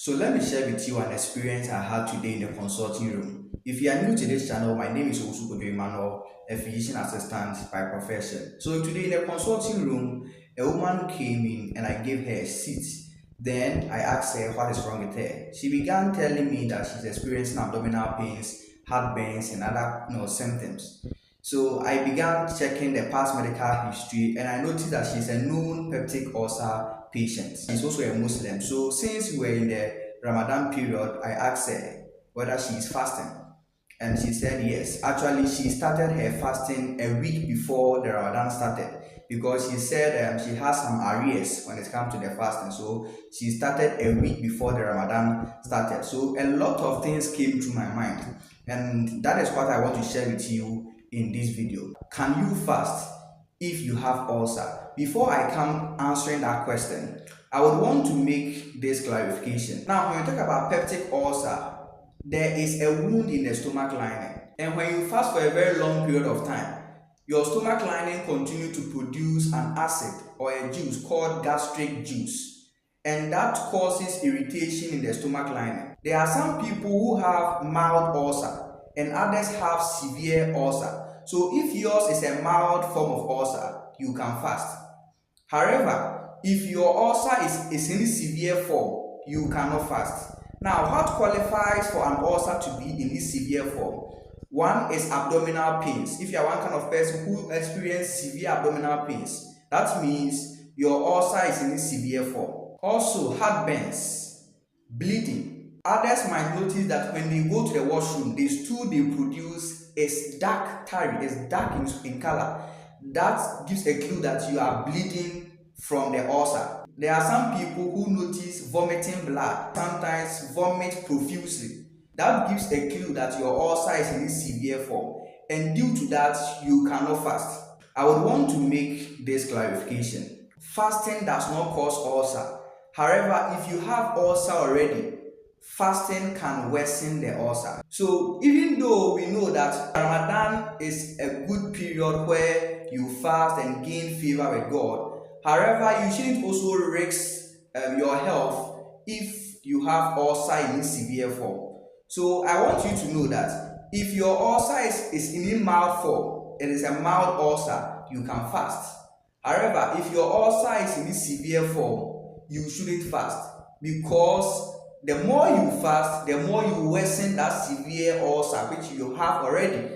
So let me share with you an experience I had today in the consulting room. If you are new to this channel, my name is Ulcer, a physician assistant by profession. So today in the consulting room, a woman came in and I gave her a seat. Then I asked her what is wrong with her. She began telling me that she's experiencing abdominal pains, heartburns, and other symptoms. So I began checking the past medical history and I noticed that she's a known peptic ulcer patient. She's also a Muslim. So since we were in the Ramadan period, I asked her whether she is fasting. And she said yes. Actually, she started her fasting a week before the Ramadan started because she said she has some arrears when it comes to the fasting. So she started a week before the Ramadan started. So a lot of things came to my mind. And that is what I want to share with you in this video. Can you fast if you have ulcer? Before I come answering that question, I would want to make this clarification. Now, when we talk about peptic ulcer, there is a wound in the stomach lining, and when you fast for a very long period of time, your stomach lining continues to produce an acid or a juice called gastric juice, and that causes irritation in the stomach lining. There are some people who have mild ulcer and others have severe ulcer. So if yours is a mild form of ulcer, you can fast. However, if your ulcer is in severe form, you cannot fast. Now, what qualifies for an ulcer to be in this severe form? One is abdominal pains. If you are one kind of person who experiences severe abdominal pains, that means your ulcer is in this severe form. Also, heartburns, bleeding. Others might notice that when they go to the washroom, the stool they produce is dark tarry, is dark in color. That gives a clue that you are bleeding from the ulcer. There are some people who notice vomiting blood, sometimes vomit profusely. That gives a clue that your ulcer is in severe form, and due to that, you cannot fast. I would want to make this clarification. Fasting does not cause ulcer. However, if you have ulcer already, fasting can worsen the ulcer. So even though we know that Ramadan is a good period where you fast and gain favor with God, however, you shouldn't also risk your health if you have ulcer in severe form. So I want you to know that if your ulcer is in a mild form, it is a mild ulcer, you can fast. However, if your ulcer is in severe form, you shouldn't fast, because the more you fast, the more you worsen that severe ulcer which you have already,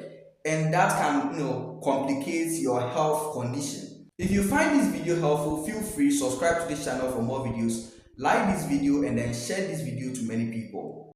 and that can complicate your health condition. If you find this video helpful, feel free to subscribe to this channel for more videos, like this video, and then share this video to many people.